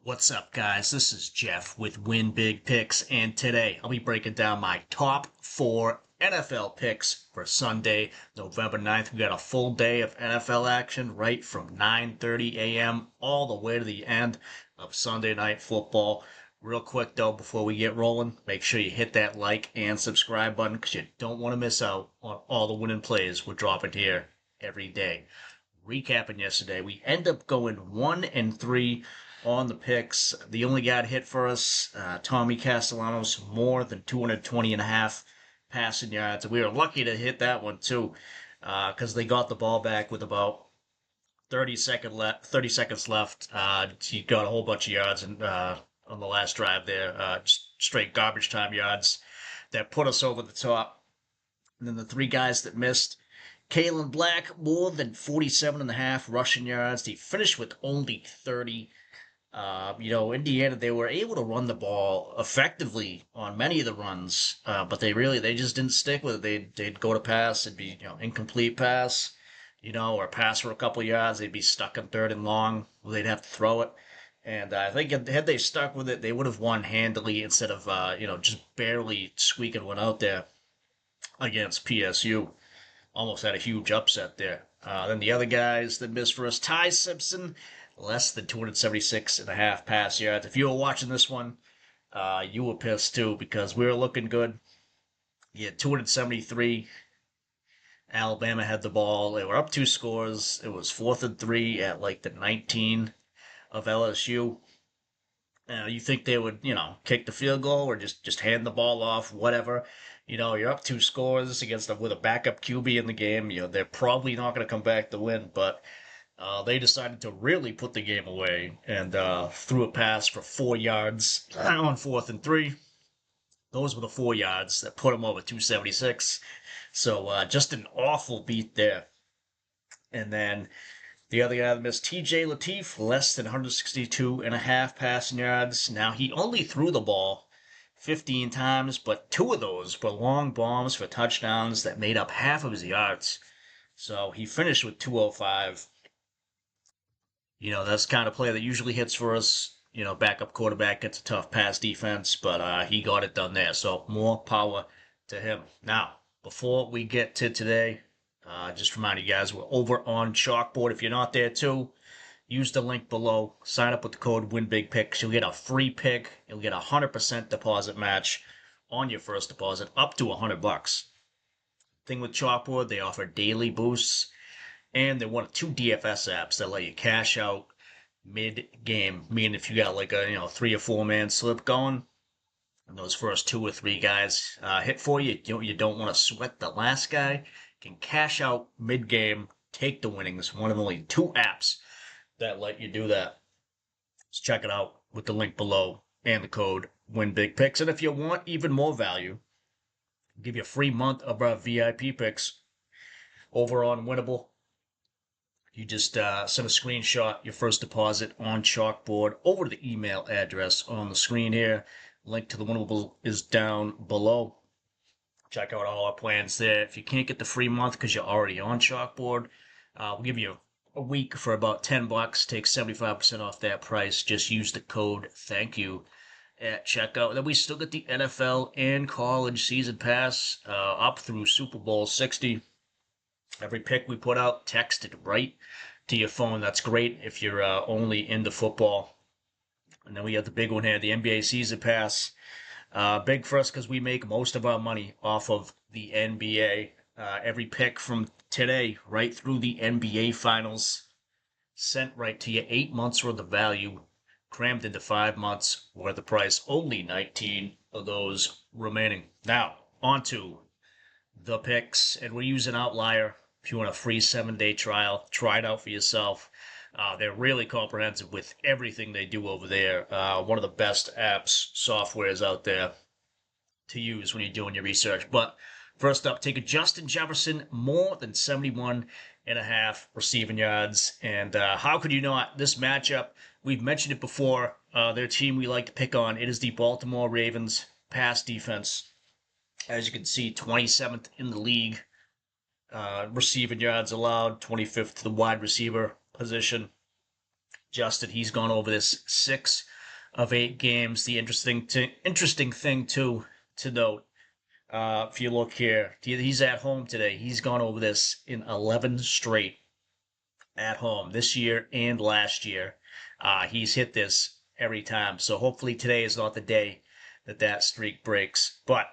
What's up, guys? This is Jeff with WINBIGPICKS, and today I'll be breaking down my top 4 NFL picks for Sunday, November 9th. We got a full day of NFL action right from 9:30 a.m. all the way to the end of Sunday Night Football. Real quick, though, before we get rolling, make sure you hit that like and subscribe button because you don't want to miss out on all the winning plays we're dropping here every day. Recapping yesterday, we end up going 1-3 on the picks. The only guy to hit for us, Tommy Castellanos, more than 220 and a half passing yards. We were lucky to hit that one too, because they got the ball back with about 30 seconds left. He got a whole bunch of yards on the last drive there, just straight garbage time yards that put us over the top. And then the three guys that missed, Kalen Black, more than 47 and a half rushing yards. He finished with only 30. Indiana, they were able to run the ball effectively on many of the runs, but they just didn't stick with it. They'd go to pass, it'd be, incomplete pass, or pass for a couple yards. They'd be stuck in third and long. They'd have to throw it. And I think had they stuck with it, they would have won handily instead of, just barely squeaking one out there against PSU. Almost had a huge upset there. Then the other guys that missed for us, Ty Simpson, less than 276 and a half pass yards. If you were watching this one, you were pissed too because we were looking good. He had 273. Alabama had the ball. They were up 2 scores. It was 4th and 3 at like the 19 of LSU. You think they would, kick the field goal or just hand the ball off, whatever. You're up 2 scores against them with a backup QB in the game. They're probably not going to come back to win, but they decided to really put the game away and threw a pass for 4 yards on 4th and 3. Those were the 4 yards that put them over 276. So just an awful beat there. And then the other guy that missed, TJ Lateef, less than 162 and a half passing yards. Now, he only threw the ball 15 times, but 2 of those were long bombs for touchdowns that made up half of his yards. So he finished with 205. That's the kind of play that usually hits for us. Backup quarterback gets a tough pass defense, but he got it done there. So more power to him. Now, before we get to today, just remind you guys, we're over on Chalkboard. If you're not there too, use the link below. Sign up with the code WINBIGPICKS. You'll get a free pick. You'll get a 100% deposit match on your first deposit, up to $100. Thing with Chalkboard, they offer daily boosts, and they're one of 2 DFS apps that let you cash out mid-game. Meaning if you got like a 3 or 4 man slip going, and those first 2 or 3 guys hit for you, you don't want to sweat the last guy. Can cash out mid-game, take the winnings. One of only 2 apps that let you do that. Let's check it out with the link below and the code WINBIGPICKS. And if you want even more value, I'll give you a free month of our VIP picks over on Winnable. You just send a screenshot, your first deposit on Chalkboard over to the email address on the screen here. Link to the Winnable is down below. Check out all our plans there. If you can't get the free month because you're already on Chalkboard, we'll give you a week for about $10. Take 75% off that price. Just use the code thank you at checkout. Then we still get the NFL and college season pass up through Super Bowl 60. Every pick we put out texted right to your phone. That's great if you're only into football. And then we have the big one here, the NBA season pass. Big for us because we make most of our money off of the NBA. Every pick from today right through the NBA finals sent right to you. 8 months worth of value crammed into 5 months worth of price. Only 19 of those remaining. Now, on to the picks. And we're using Outlier. If you want a free 7-day trial, try it out for yourself. They're really comprehensive with everything they do over there. One of the best apps, softwares out there to use when you're doing your research. But first up, take a Justin Jefferson, more than 71 and a half receiving yards. And how could you not? This matchup, we've mentioned it before. Their team we like to pick on. It is the Baltimore Ravens pass defense. As you can see, 27th in the league. Receiving yards allowed, 25th to the wide receiver position. Justin, he's gone over this 6 of 8 games. The interesting thing too to note, if you look here, he's at home today. He's gone over this in 11 straight at home this year and last year. He's hit this every time. So hopefully today is not the day that streak breaks. But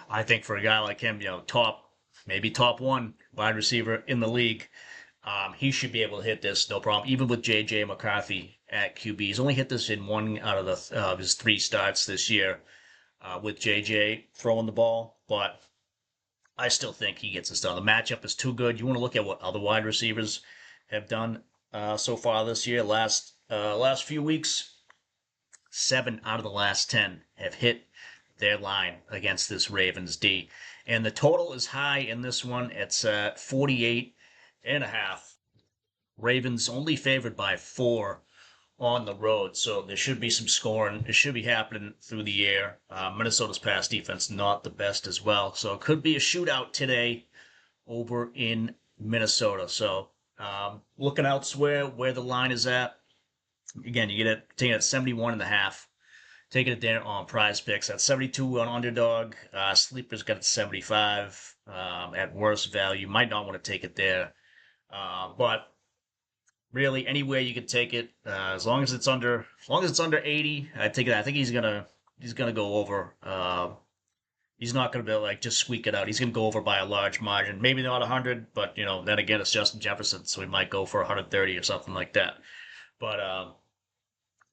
I think for a guy like him, maybe top one wide receiver in the league, he should be able to hit this no problem. Even with J.J. McCarthy at QB, he's only hit this in one out of his 3 starts this year with J.J. throwing the ball, but I still think he gets this done. The matchup is too good. You want to look at what other wide receivers have done so far this year. Last few weeks, 7 out of the last 10 have hit their line against this Ravens D. And the total is high in this one. It's 48.5. Ravens only favored by 4 on the road, so there should be some scoring. It should be happening through the air. Minnesota's pass defense not the best as well, so it could be a shootout today over in Minnesota. So looking elsewhere where the line is at. Again, you get it taking it at 71.5. Taking it there on Prizepicks at 72 on underdog. Sleepers got it 75 at worst value. Might not want to take it there, but really anywhere you can take it as long as it's under 80. I take it. I think he's gonna go over. He's not gonna be like just squeak it out. He's gonna go over by a large margin. Maybe not 100, but then again it's Justin Jefferson, so he might go for 130 or something like that. But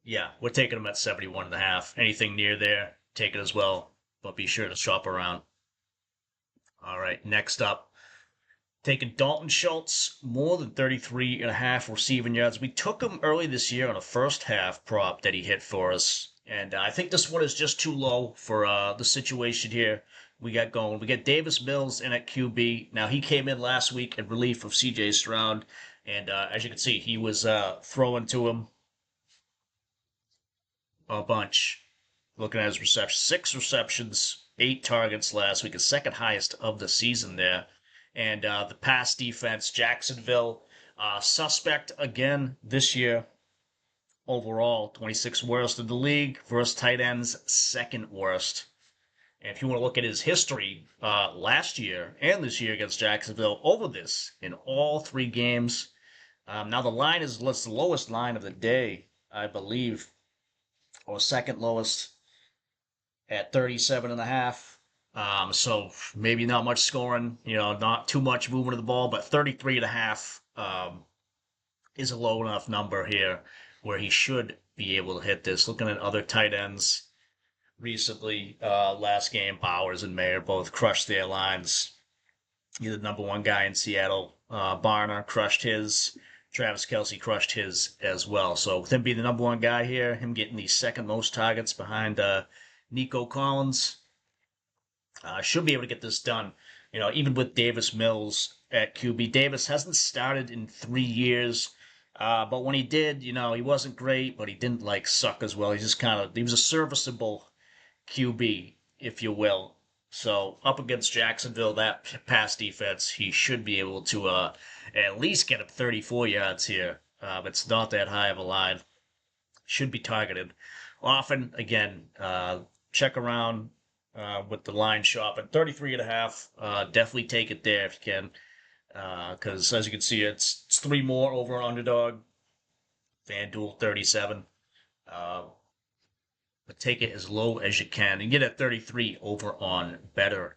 yeah, we're taking him at 71.5. Anything near there, take it as well. But be sure to shop around. All right, next up, taking Dalton Schultz, more than 33.5 receiving yards. We took him early this year on a first half prop that he hit for us. And I think this one is just too low for the situation here we got going. We got Davis Mills in at QB. Now, he came in last week in relief of C.J. Stroud. And as you can see, he was throwing to him a bunch. Looking at his receptions, 6 receptions, 8 targets last week, the second highest of the season there. And the pass defense, Jacksonville, suspect again this year. Overall, 26th worst in the league versus tight ends, 2nd worst. And if you want to look at his history last year and this year against Jacksonville, over this in all 3 games. Now the line is the lowest line of the day, I believe, or second lowest at 37.5. So maybe not much scoring, not too much movement of the ball, but 33.5 is a low enough number here where he should be able to hit this. Looking at other tight ends recently, last game, Bowers and Mayer both crushed their lines. You're the number 1 guy in Seattle. Barner crushed his. Travis Kelce crushed his as well. So with him being the number 1 guy here, him getting the 2nd most targets behind Nico Collins, should be able to get this done. Even with Davis Mills at QB. Davis hasn't started in 3 years. But when he did, he wasn't great, but he didn't suck as well. He was a serviceable QB, if you will. So up against Jacksonville, that pass defense, he should be able to at least get up 34 yards here. It's not that high of a line. Should be targeted. Often, again, check around with the line shop at 33.5. Definitely take it there if you can. Because as you can see, it's 3 more over underdog. FanDuel 37. But take it as low as you can and get at 33 over on Betr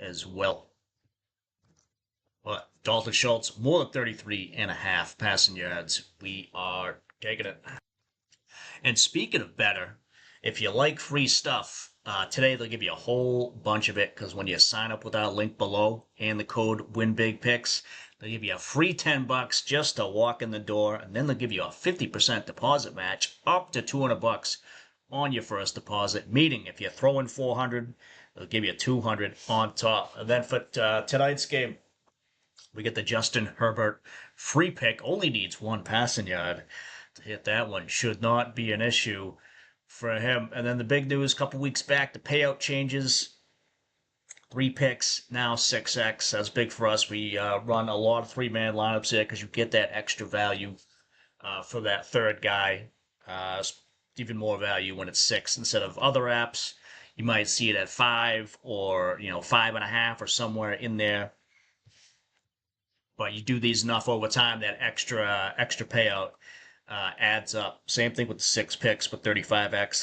as well. But Dalton Schultz, more than 33.5 passing yards. We are taking it. And speaking of Betr, if you like free stuff, today they'll give you a whole bunch of it because when you sign up with our link below and the code WINBIGPICKS, they'll give you a free $10 just to walk in the door, and then they'll give you a 50% deposit match up to $200 on your first deposit. Meaning, if you throw in 400, they'll give you 200 on top. And then for tonight's game, we get the Justin Herbert free pick. Only needs 1 passing yard to hit that one. Should not be an issue for him. And then the big news, a couple weeks back, the payout changes. 3 picks, now 6x. That's big for us. We run a lot of 3-man lineups here because you get that extra value for that third guy. Even more value when it's 6 instead of other apps. You might see it at 5 or 5.5 or somewhere in there. But you do these enough over time, that extra payout adds up. Same thing with the 6 picks, but 35x.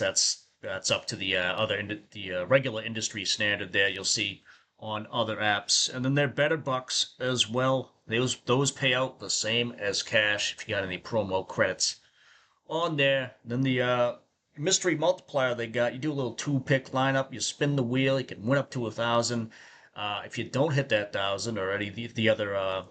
That's up to the regular industry standard there. You'll see on other apps, and then they're better bucks as well. Those pay out the same as cash if you got any promo credits on there. Then the mystery multiplier they got, you do a little 2-pick lineup, you spin the wheel, you can win up to 1,000. If you don't hit that 1,000 or any of the other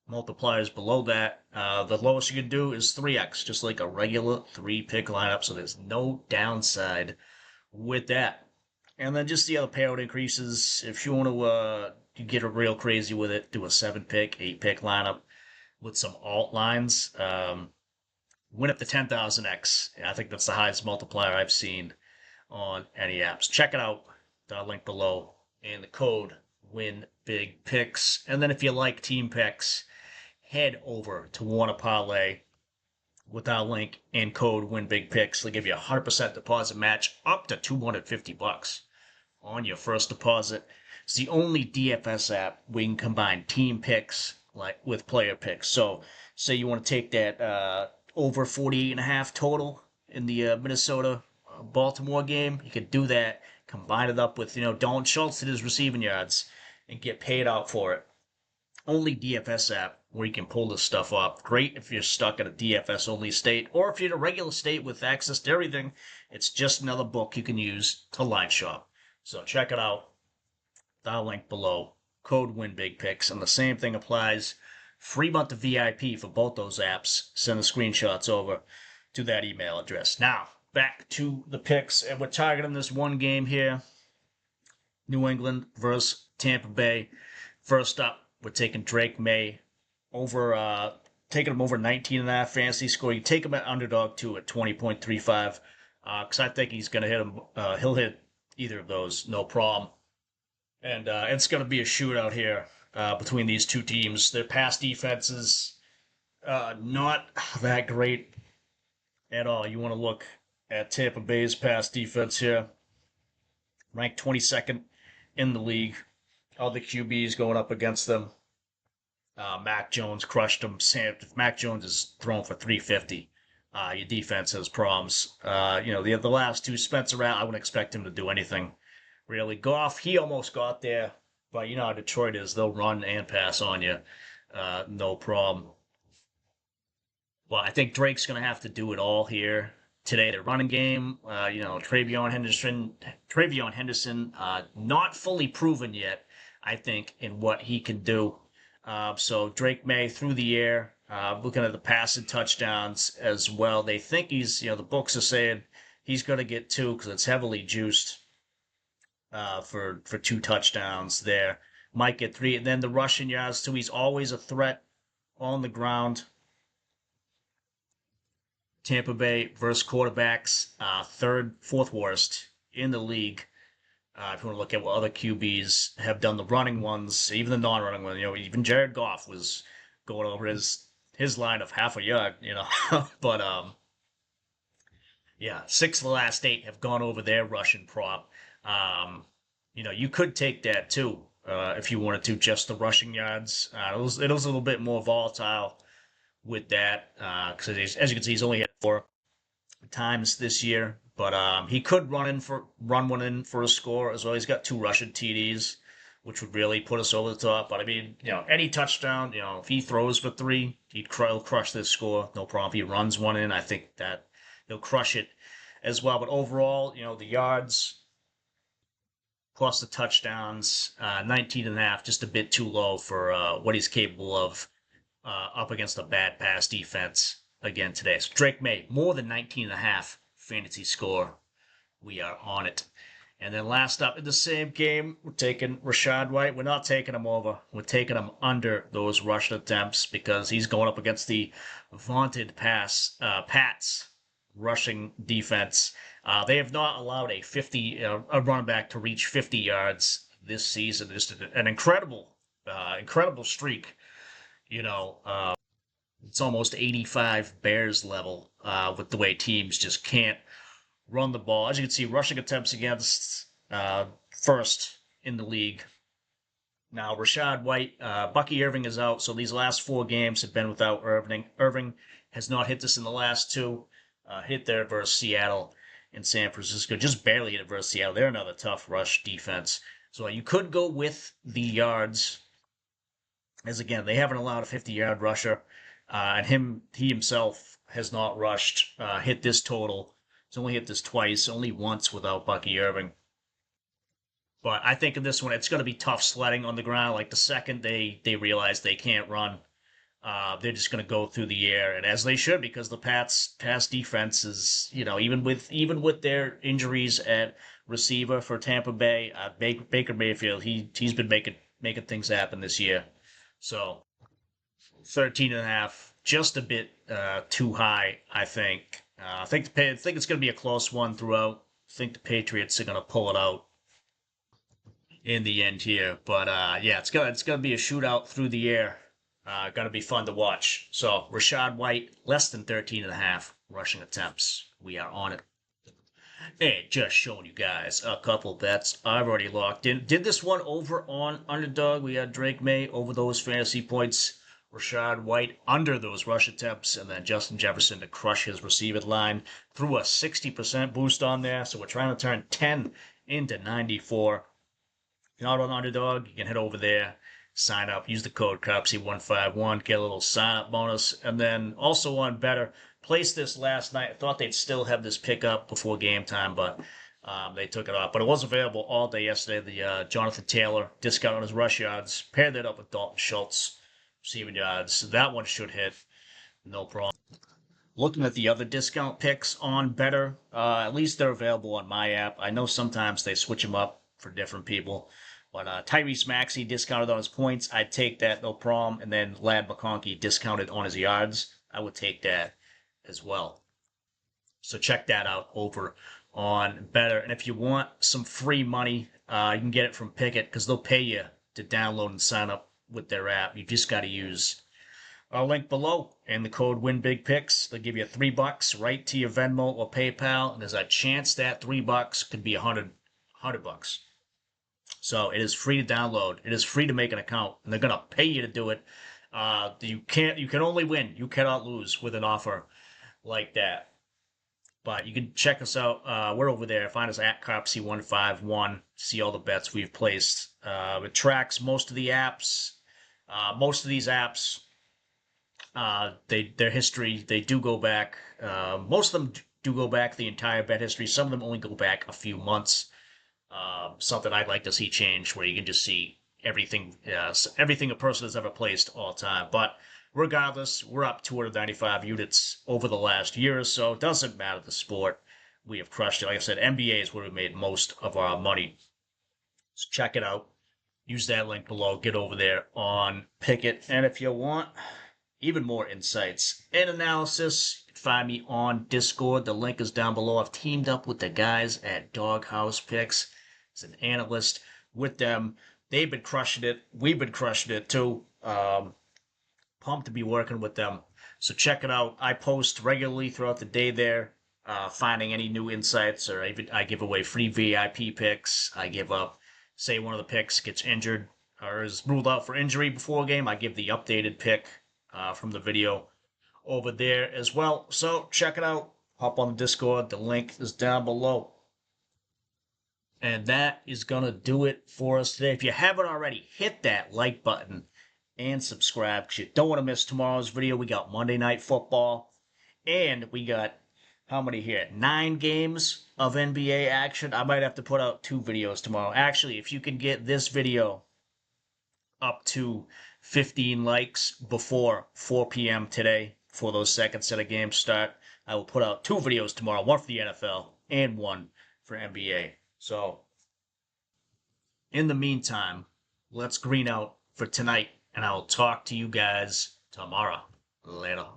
multipliers below that, the lowest you can do is 3x, just like a regular 3-pick lineup, so there's no downside with that. And then just the other payout increases. If you want to get real crazy with it, do a 7-pick, 8-pick lineup with some alt lines. Win up to 10,000x. I think that's the highest multiplier I've seen on any apps. Check it out. The link below. And the code WINBIGPICKS. And then if you like team picks, head over to Warner Parlay with our link and code WINBIGPICKS. They'll give you a 100% deposit match up to $250 on your first deposit. It's the only DFS app where you can combine team picks with player picks. So say you want to take that over 48.5 total in the Minnesota Baltimore game. You could do that, combine it up with Dalton Schultz at his receiving yards, and get paid out for it. Only DFS app where you can pull this stuff off. Great if you're stuck in a DFS only state, or if you're in a regular state with access to everything. It's just another book you can use to line shop. So check it out. The link below. Code WINBIGPICKS, and the same thing applies. Free month of VIP for both those apps. Send the screenshots over to that email address. Now, back to the picks, and we're targeting this one game here. New England versus Tampa Bay. First up, we're taking Drake May over, taking him over 19.5 fantasy score. You take him at underdog too at 20.35, because I think he's going to hit him. He'll hit either of those, no problem. And it's going to be a shootout here. Between these two teams. Their pass defenses not that great at all. You want to look at Tampa Bay's pass defense here. Ranked 22nd in the league. All the QBs going up against them. Mac Jones crushed them. If Mac Jones is thrown for 350, your defense has problems. The last two, Spencer Rattler, I wouldn't expect him to do anything really. Goff, he almost got there. But you know how Detroit is. They'll run and pass on you. No problem. Well, I think Drake's going to have to do it all here today. The running game, Travion Henderson, not fully proven yet, I think, in what he can do. So Drake May through the air, looking at the passing touchdowns as well. They think the books are saying he's going to get 2 because it's heavily juiced. For 2 touchdowns there. Might get 3. And then the rushing yards, too. He's always a threat on the ground. Tampa Bay versus quarterbacks, fourth worst in the league. If you want to look at what other QBs have done, the running ones, even the non-running ones, even Jared Goff was going over his line of half a yard, but yeah, 6 of the last 8 have gone over their rushing prop. You could take that too, if you wanted to, just the rushing yards. It was a little bit more volatile with that, because as you can see, he's only had 4 times this year, but he could run one in for a score as well. He's got 2 rushing TDs, which would really put us over the top. But I mean, any touchdown, if he throws for 3, he'll crush this score, no problem. If he runs one in, I think that he'll crush it as well. But overall, the yards plus the touchdowns, 19.5, just a bit too low for what he's capable of up against a bad pass defense again today. So Drake May, more than 19.5 fantasy score. We are on it. And then last up in the same game, we're taking Rachaad White. We're not taking him over. We're taking him under those rush attempts because he's going up against the vaunted Pats rushing defense. They have not allowed a running back to reach 50 yards this season. Just an incredible streak, It's almost 85 Bears level with the way teams just can't run the ball. As you can see, rushing attempts against first in the league. Now, Rashad White, Bucky Irving is out, so these last 4 games have been without Irving. Irving has not hit this in the last 2. Hit there versus Seattle and San Francisco. Just barely hit it versus Seattle. They're another tough rush defense. So you could go with the yards, as again, they haven't allowed a 50-yard rusher. And he himself has not rushed, hit this total. He's only hit this twice, only once without Bucky Irving. But I think in this one, it's going to be tough sledding on the ground. Like the second they realize they can't run, they're just going to go through the air, and as they should, because the Pats' pass defense is, even with their injuries at receiver for Tampa Bay, Baker Mayfield, he's been making things happen this year. So 13.5, just a bit too high, I think. I think it's going to be a close one throughout. I think the Patriots are going to pull it out in the end here. But yeah, it's gonna be a shootout through the air. Gonna be fun to watch. So Rashad White, less than 13.5 rushing attempts. We are on it. And just showing you guys a couple bets I've already locked in. Did this one over on underdog. We had Drake May over those fantasy points. Rashad White under those rush attempts, and then Justin Jefferson to crush his receiving line. Threw a 60% boost on there, so we're trying to turn 10 into 94. If you're not on underdog, you can head over there, sign up, use the code COPSY151, get a little sign up bonus, and then also on Betr. Placed this last night. I thought they'd still have this pick up before game time, but they took it off. But it was available all day yesterday. The Jonathan Taylor discount on his rush yards. Paired that up with Dalton Schultz receiving yards. So that one should hit, no problem. Looking at the other discount picks on Betr, at least they're available on my app. I know sometimes they switch them up for different people. But Tyrese Maxey discounted on his points. I'd take that, no problem. And then Lad McConkey discounted on his yards. I would take that as well. So check that out over on Betr. And if you want some free money, you can get it from Pickett because they'll pay you to download and sign up with their app. You just got to use our link below and the code WINBIGPICKS. They'll give you $3 right to your Venmo or PayPal. And there's a chance that $3 could be $100. So it is free to download. It is free to make an account, and they're gonna pay you to do it. You can only win. You cannot lose with an offer like that. But you can check us out. We're over there. Find us at Copsy151. See all the bets we've placed. It tracks most of the apps. Most of these apps, their history, they do go back. Most of them do go back the entire bet history. Some of them only go back a few months. Something I'd like to see change, where you can just see everything a person has ever placed all time. But regardless, we're up 295 units over the last year or so. It doesn't matter the sport. We have crushed it. Like I said, NBA is where we made most of our money. So check it out. Use that link below. Get over there on Pickett. And if you want even more insights and analysis, you can find me on Discord. The link is down below. I've teamed up with the guys at Doghouse Picks. As an analyst with them. They've been crushing it. We've been crushing it too. Pumped to be working with them. So check it out. I post regularly throughout the day there, finding any new insights, or I give away free VIP picks. I give up, say one of the picks gets injured or is ruled out for injury before a game, I give the updated pick from the video over there as well. So check it out. Hop on the Discord. The link is down below. And that is going to do it for us today. If you haven't already, hit that like button and subscribe because you don't want to miss tomorrow's video. We got Monday Night Football, and we got, how many here? 9 games of NBA action. I might have to put out 2 videos tomorrow. Actually, if you can get this video up to 15 likes before 4 p.m. today, before those second set of games start, I will put out 2 videos tomorrow, one for the NFL and one for NBA. So, in the meantime, let's green out for tonight, and I will talk to you guys tomorrow. Later.